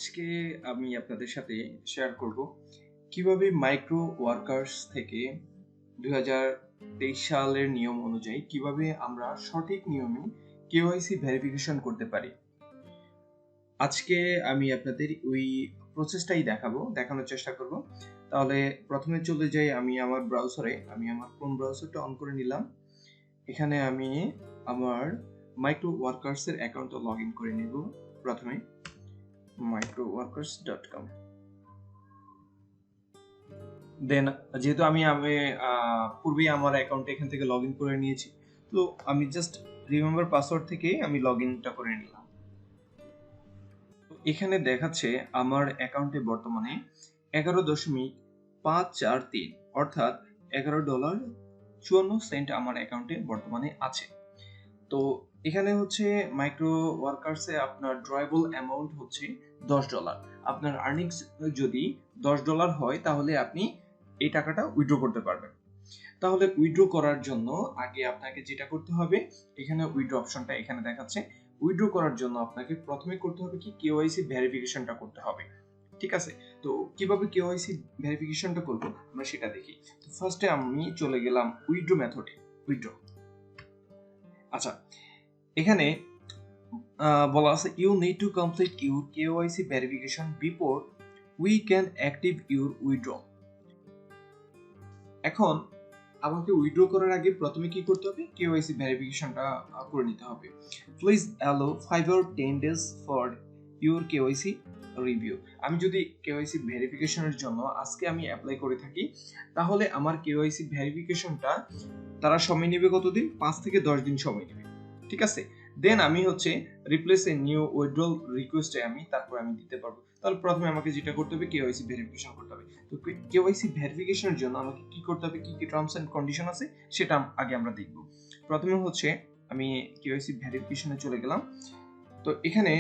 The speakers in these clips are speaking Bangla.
আজকে আমি আপনাদের সাথে শেয়ার করব কিভাবে মাইক্রো ওয়ার্কার্স থেকে 2023 সালের নিয়ম অনুযায়ী কিভাবে আমরা সঠিক নিয়মে কেওয়াইসি ভেরিফিকেশন করতে পারি। আজকে আমি আপনাদের ওই প্রসেসটাই দেখানোর চেষ্টা করব। তাহলে প্রথমে চলে যাই আমি আমার ব্রাউজারে। আমি আমার ক্রোম ব্রাউজারটা অন করে নিলাম। এখানে আমি আমার মাইক্রো ওয়ার্কার্সের অ্যাকাউন্টটা লগ ইন করে নেব। প্রথমে microworkers.com। দেন যেহেতু আমি পূর্বেই আমার অ্যাকাউন্টে এখান থেকে লগ ইন করে নিয়েছি, তো আমি জাস্ট রিমেম্বার পাসওয়ার্ড থেকে আমি লগ ইনটা করে নিলাম। এখানে দেখাচ্ছে আমার অ্যাকাউন্টে বর্তমানে 11.543 অর্থাৎ $11.54 আমার অ্যাকাউন্টে বর্তমানে আছে। তো এখানে হচ্ছে মাইক্রো ওয়ার্কার্সে আপনার ড্রয়েবল অ্যামাউন্ট হচ্ছে $10। আপনার আর্নিংস যদি $10 হয় তাহলে আপনি এই টাকাটা উইথড্র করতে পারবেন। তাহলে উইথড্র করার জন্য আগে আপনাকে যেটা করতে হবে, এখানে উইথড্র অপশনটা এখানে দেখাচ্ছে। উইথড্র করার জন্য আপনাকে প্রথমে করতে হবে কি কেওয়াইসি ভেরিফিকেশনটা করতে হবে। ঠিক আছে, তো কিভাবে কেওয়াইসি ভেরিফিকেশনটা করব আমরা সেটা দেখি। তো ফার্স্টে আমি চলে গেলাম উইথড্র মেথডে। উইথড্র, আচ্ছা, এখানে বলা আছে you need to complete your KYC verification before we can active your withdraw. এখন আমাকে উইথড্র করার আগে প্রথমে কি করতে হবে, কেওয়াইসি ভেরিফিকেশনটা করে নিতে হবে। Please allow 5 or 10 days for your KYC review. আমি যদি কেওয়াইসি ভেরিফিকেশনের জন্য আজকে আমি অ্যাপ্লাই করে থাকি, তাহলে আমার কেওয়াইসি ভেরিফিকেশনটা তারা সময় নেবে কতদিন? 5 থেকে 10 দিন সময় নেবে। ঠিক আছে, দেন আমি হচ্ছে রিপ্লেস এ নিউ উইথড্রল রিকোয়েস্টে তারপর আমি দিতে পারবো। তাহলে প্রথমে আমাকে যেটা করতে হবে, কেওয়াইসি ভেরিফিকেশন করতে হবে। তো কেওয়াইসি ভেরিফিকেশনের জন্য আমাকে কি করতে হবে, কি কি টার্মস এন্ড কন্ডিশন আছে সেটা আগে আমরা দেখব। প্রথমে হচ্ছে আমি কেওয়াইসি ভেরিফিকেশনে চলে গেলাম। তো এখানে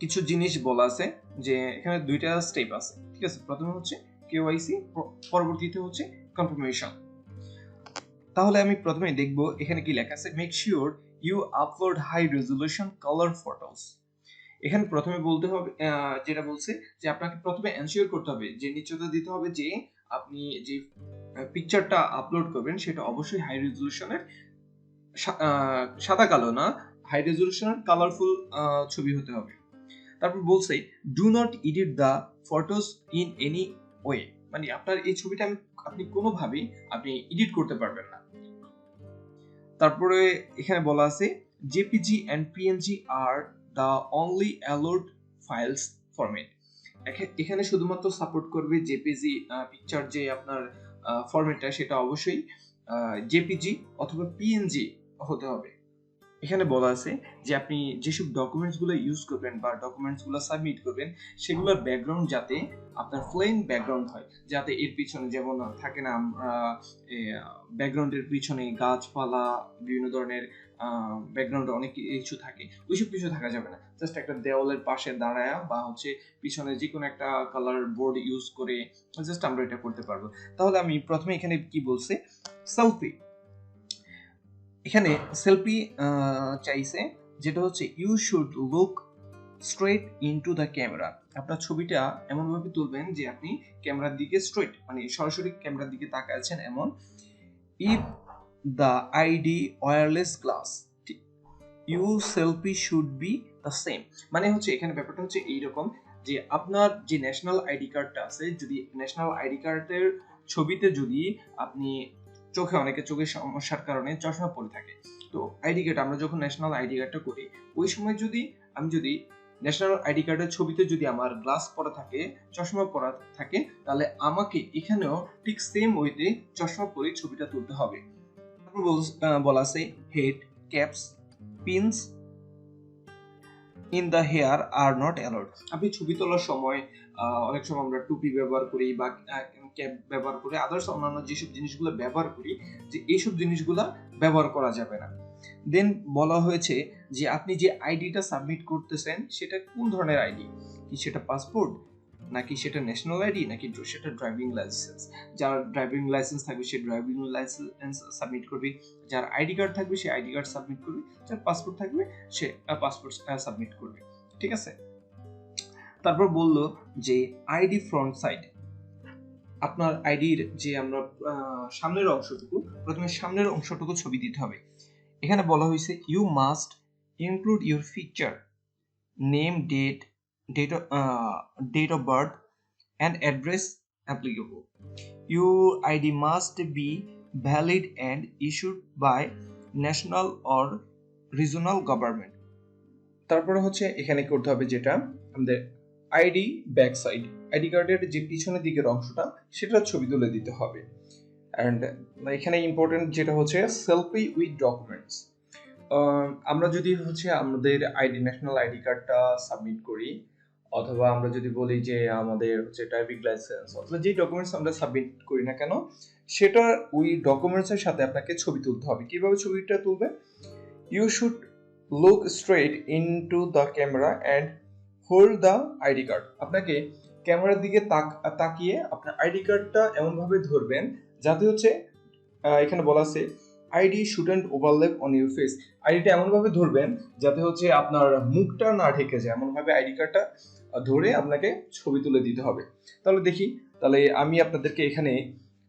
কিছু জিনিস বলা আছে যে এখানে দুইটা স্টেপ আছে। ঠিক আছে, প্রথমে হচ্ছে কেওয়াইসি, পরবর্তীতে হচ্ছে কনফার্মেশন। তাহলে আমি প্রথমে দেখব এখানে কি লেখা আছে, make sure you upload high resolution colour photos. এখানে প্রথমে বলতে হবে, যেটা বলছে যে আপনাকে প্রথমে এনশিওর করতে হবে, যে নিশ্চয়তা দিতে হবে যে আপনি যে পিকচারটা আপলোড করবেন সেটা অবশ্যই হাই রেজোলিউশনের, সাদা কালো না, হাই রেজোলিউশনের কালারফুল ছবি হতে হবে। তারপর বলছে do not edit the photos in any way, মানে আপনার এই ছবিটা আপনি কোনোভাবেই আপনি এডিট করতে পারবেন না। তারপরে এখানে বলা আছে JPG and PNG are the only allowed files format. এখানে শুধুমাত্র সাপোর্ট করবে জেপিজি পিকচার, যে আপনার ফরম্যাটটা সেটা অবশ্যই জেপিজি অথবা পিএনজি হতে হবে। এখানে বলা আছে যে আপনি যেসব ডকুমেন্টসগুলো ইউজ করবেন বা ডকুমেন্টসগুলো সাবমিট করবেন সেগুলোর ব্যাকগ্রাউন্ড যাতে আপনার প্লেন ব্যাকগ্রাউন্ড হয়, যাতে এর পিছনে যেমন থাকে না ব্যাকগ্রাউন্ডের পিছনে গাছপালা, বিভিন্ন ধরনের ব্যাকগ্রাউন্ডে অনেক কিছু থাকে, ওইসব কিছু থাকা যাবে না। জাস্ট একটা দেওয়ালের পাশে দাঁড়ায়া বা হচ্ছে পিছনে যে কোনো একটা কালার বোর্ড ইউজ করে জাস্ট আমরা এটা করতে পারবো। তাহলে আমি প্রথমে এখানে কি বলছে, সেলফি। এখানে সেলফি চাইছে, যেটা হচ্ছে you should look straight into the camera. আপনার ছবিটা এমন ভাবে তুলবেন যে আপনি ক্যামেরার দিকে স্ট্রেট, মানে সরাসরি ক্যামেরার দিকে তাকায় আছেন এমন। If the ID wireless glass, you selfie should be the same. মানে হচ্ছে এখানে ব্যাপারটা হচ্ছে এইরকম যে আপনার যে ন্যাশনাল আইডি কার্ডটা আছে, যদি ন্যাশনাল আইডি কার্ডের ছবিতে যদি আপনি অনেকে চোখের সমস্যার কারণে চশমা পরে থাকে, তো আইডি কার্ড আমরা যখন ন্যাশনাল আইডি কার্ডটা করি ওই সময় যদি ন্যাশনাল আইডি কার্ডের ছবিতে যদি আমার গ্লাস পরা থাকে, চশমা পরা থাকে, তাহলে আমাকে এখানেও ঠিক সেম ওয়েতে চশমা পরে ছবিটা তুলতে হবে। তারপর বলা আছে head caps pins in the hair are not allowed. আপনি ছবি তোলার সময় অনেক সময় আমরা টুপি ব্যবহার করি বা ক্যাপ ব্যবহার করি, আদার্স অন্যান্য যেসব জিনিসগুলো ব্যবহার করি, যে এইসব জিনিসগুলো ব্যবহার করা যাবে না। দেন বলা হয়েছে যে আপনি যে আইডিটা সাবমিট করতেছেন সেটা কোন ধরনের আইডি, কি সেটা পাসপোর্ট, নাকি সেটা ন্যাশনাল আইডি, নাকি সেটা ড্রাইভিং লাইসেন্স। যার ড্রাইভিং লাইসেন্স থাকবে সে ড্রাইভিং লাইসেন্স সাবমিট করবে, যার আইডি কার্ড থাকবে সে আইডি কার্ড সাবমিট করবে, যার পাসপোর্ট থাকবে সে পাসপোর্ট সাবমিট করবে। ঠিক আছে, তারপর বললো যে আইডি ফ্রন্ট সাইড, আপনার আইডির যে আমরা সামনের অংশটুকু, প্রথমে সামনের অংশটুকু ছবি দিতে হবে। এখানে বলা হয়েছে you must include your picture, name, date of birth and address applicable. Your ID must be valid and issued by national or regional government. তারপরে হচ্ছে এখানে করতে হবে যেটা আমাদের আইডি ব্যাক সাইড, আইডি কার্ডের যে পিছনের দিকের অংশটা সেটার ছবি তুলে দিতে হবে। অ্যান্ড এখানে ইম্পর্টেন্ট যেটা হচ্ছে সেলফি উইথ ডকুমেন্টস। আমরা যদি হচ্ছে আমাদের আইডি ন্যাশনাল আইডি কার্ডটা সাবমিট করি, অথবা আমরা যদি বলি যে আমাদের হচ্ছে ড্রাইভিং লাইসেন্স অথবা যে ডকুমেন্টস আমরা সাবমিট করি না কেন, সেটা ওই ডকুমেন্টসের সাথে আপনাকে ছবি তুলতে হবে। কিভাবে ছবিটা তুলবে? You should look straight into the camera and hold the ID card. আপনাকে ক্যামেরার দিকে তাকিয়ে আপনার আইডি কার্ডটা এমনভাবে ধরবেন যাতে হচ্ছে এখানে বলা আছে ID shouldn't overlap on your face. আইডিটা এমনভাবে ধরবেন যাতে হচ্ছে আপনার মুখটা না ঢেকে যায়, এমনভাবে আইডি কার্ডটা ধরে আপনাকে ছবি তুলে দিতে হবে। তাহলে দেখি, তাহলে আমি আপনাদেরকে এখানে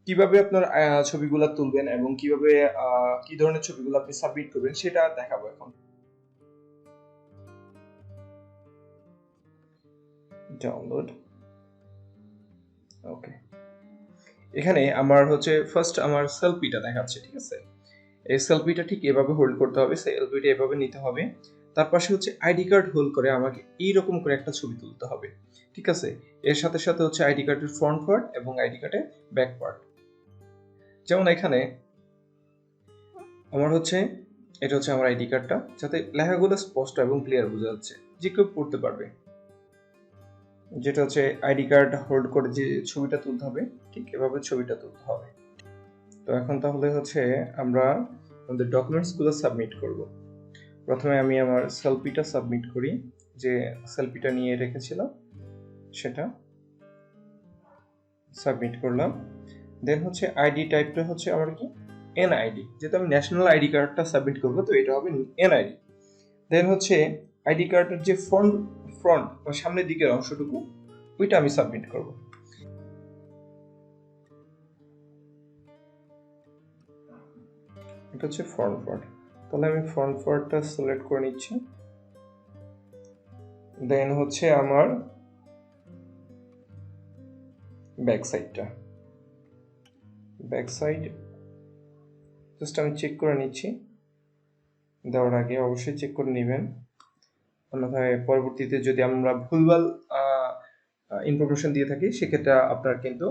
কিভাবে আপনার ছবিগুলো তুলবেন এবং কিভাবে কি ধরনের ছবিগুলো আপনি সাবমিট করবেন সেটা দেখাবো এখন। ডাউনলোড, ওকে। এখানে আমার হচ্ছে ফার্স্ট আমার সেলফিটা দেখাচ্ছে, ঠিক আছে? এই সেলফিটা ঠিক এভাবে হোল্ড করতে হবে, সেলফিটা এভাবে নিতে হবে। তার পাশে হচ্ছে আইডি কার্ড হোল্ড করে আমাকে এইরকম করে একটা ছবি তুলতে হবে, ঠিক আছে? এর সাথে সাথে হচ্ছে আইডি কার্ডের ফ্রন্ট পার্ট এবং আইডি কার্ডের ব্যাক পার্ট। যেমন এখানে আমার হচ্ছে এটা হচ্ছে আমার আইডি কার্ডটা, যাতে লেখাগুলো স্পষ্ট এবং ক্লিয়ার বোঝা যাচ্ছে, যে কেউ পড়তে পারবে। যেটা হচ্ছে আইডি কার্ড হোল্ড করে যে ছবিটা তুলতে হবে, ঠিক এভাবে ছবিটা তুলতে হবে। তো এখন তাহলে হচ্ছে আমরা আমাদের ডকুমেন্টসগুলো সাবমিট করব। প্রথমে আমি আমার সেলফিটা সাবমিট করি, যে সেলফিটা নিয়ে রেখেছিলাম সেটা সাবমিট করলাম। দেন হচ্ছে আইডি টাইপটা হচ্ছে আমার কি এনআইডি, যেহেতু আমি ন্যাশনাল আইডি কার্ডটা সাবমিট করব তো এটা হবে এনআইডি। দেন হচ্ছে আইডি কার্ডের যে ফ্রন্ট বা সামনের দিকের অংশটুকু ওইটা আমি সাবমিট করব। এটা হচ্ছে ফ্রন্ট পার্ট, তাহলে আমি ফ্রন্ট পার্টটা সিলেক্ট করে নিচ্ছি। দেন হচ্ছে আমার ব্যাক সাইডটা, ব্যাক সাইড জাস্ট আমি চেক করে নিচ্ছি। দেওয়ার আগে অবশ্যই চেক করে নেবেন, অন্যথায় পরবর্তীতে যদি আমরা ভুলভাল ইনফরমেশন দিয়ে থাকি সেক্ষেত্রে আপনার কিন্তু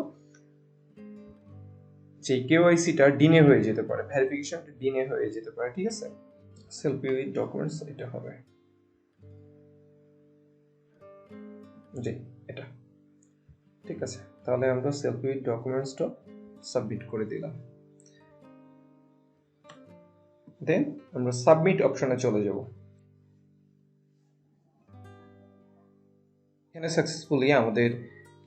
যে কেওয়াইসিটা ডিনে হয়ে যেতে পারে, ভেরিফিকেশনটা ডিনে হয়ে যেতে পারে, ঠিক আছে? সেলফি উইথ ডকুমেন্টস এটা হবে, জি এটা ঠিক আছে। তাহলে আমরা সেলফি উইথ ডকুমেন্টসটা সাবমিট করে দিলাম। দেন আমরা সাবমিট অপশনে চলে যাব। এখানে সাকসেসফুলি আমাদের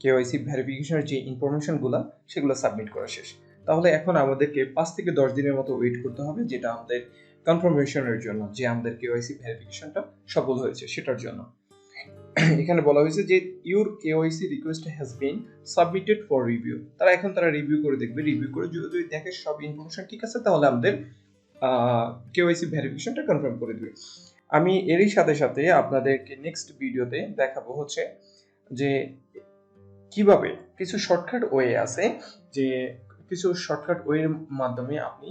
কেওয়াইসি ভেরিফিকেশনের যে ইনফরমেশনগুলো সেগুলো সাবমিট করা শেষ। তাহলে এখন আমাদেরকে 5 থেকে 10 দিনের মতো ওয়েট করতে হবে, যেটা আমাদের কনফার্মেশনের জন্য যে আমাদের কেওয়াইসি ভেরিফিকেশনটা সফল হয়েছে সেটার জন্য। এখানে বলা হয়েছে যে your KYC request has been submitted for review. তারা রিভিউ করে দেখবে, রিভিউ করে যদি দেখে সব ইনফরমেশন ঠিক আছে তাহলে আমাদের কেওয়াইসি ভেরিফিকেশনটা কনফার্ম করে দিবে। আমি এরই সাথে সাথে আপনাদেরকে নেক্সট ভিডিওতে দেখাবো হচ্ছে যে কিভাবে কিছু শর্টকাট ওয়ে আছে, যে কিছু শর্টকাট ওয়ের মাধ্যমে আপনি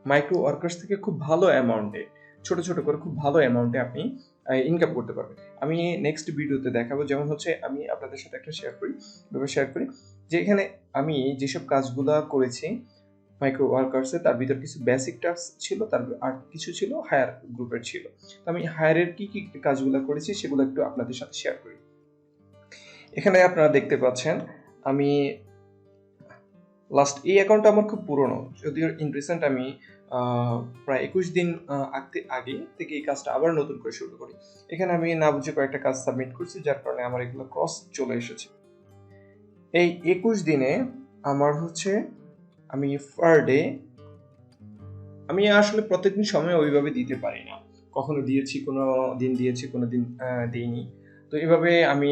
মাইক্রো ওয়ার্কার্স থেকে খুব ভালো অ্যামাউন্টে, ছোট ছোট করে খুব ভালো অ্যামাউন্টে আপনি ইনকাম করতে পারবেন। আমি নেক্সট ভিডিওতে দেখাবো। যেমন হচ্ছে আমি আপনাদের সাথে একটা শেয়ার করি যে এখানে আমি যেসব কাজগুলা করেছি মাইক্রো ওয়ার্কার্সে, তার ভিতর কিছু বেসিক টাস্ক ছিল, তার আর কিছু ছিল হায়ার গ্রুপের ছিল। তো আমি হায়ারের কি কি কাজগুলো করেছি সেগুলো একটু আপনাদের সাথে শেয়ার করি। এখানে আপনারা দেখতে পাচ্ছেন আমি লাস্ট এই অ্যাকাউন্টটা আমার খুব পুরনো, যদিও ইন রিসেন্ট আমি প্রায় 21 দিন আগে থেকে এই কাজটা আবার নতুন করে শুরু করি। এখানে আমি না বুঝে কয়েকটা কাজ সাবমিট করছি, যার কারণে আমার এগুলো ক্রস চলে এসেছে। এই 21 দিনে আমার হচ্ছে আমি পার ডে, আমি আসলে প্রত্যেকদিন সময় ওইভাবে দিতে পারি না, কখনো দিয়েছি কোনো দিন দিয়েছি কোনো দিন দিইনি। তো এভাবে আমি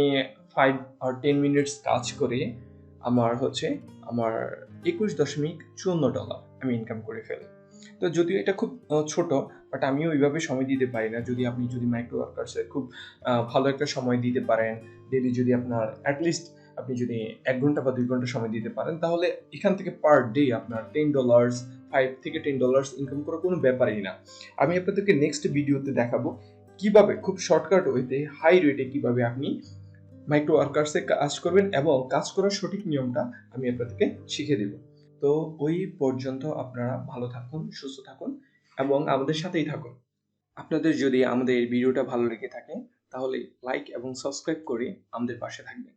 5 or 10 মিনিটস কাজ করে আমার আমার $21.54 আমি ইনকাম করে ফেলি। তো যদিও এটা খুব ছোট, বাট আমিও ওইভাবে সময় দিতে পারি না। আপনি যদি মাইক্রো ওয়ার্কার্সে খুব ভালো একটা সময় দিতে পারেন, ডেইলি যদি আপনার অ্যাটলিস্ট আপনি যদি 1 ঘন্টা বা 2 ঘন্টা সময় দিতে পারেন, তাহলে এখান থেকে পার ডে আপনার $10, 5 থেকে $10 ইনকাম করা কোনো ব্যাপারই না। আমি আপনাদেরকে নেক্সট ভিডিওতে দেখাবো কিভাবে খুব শর্টকাট ওয়েতে হাই রেটে কিভাবে আপনি মাইক্রো ওয়ার্কার্সে কাজ করবেন এবং কাজ করার সঠিক নিয়মটা আমি আপনাদেরকে শিখিয়ে দেব। তো ওই পর্যন্ত আপনারা ভালো থাকুন, সুস্থ থাকুন এবং আমাদের সাথেই থাকুন। আপনাদের যদি আমাদের এই ভিডিওটা ভালো লেগে থাকে তাহলে লাইক এবং সাবস্ক্রাইব করে আমাদের পাশে থাকবেন।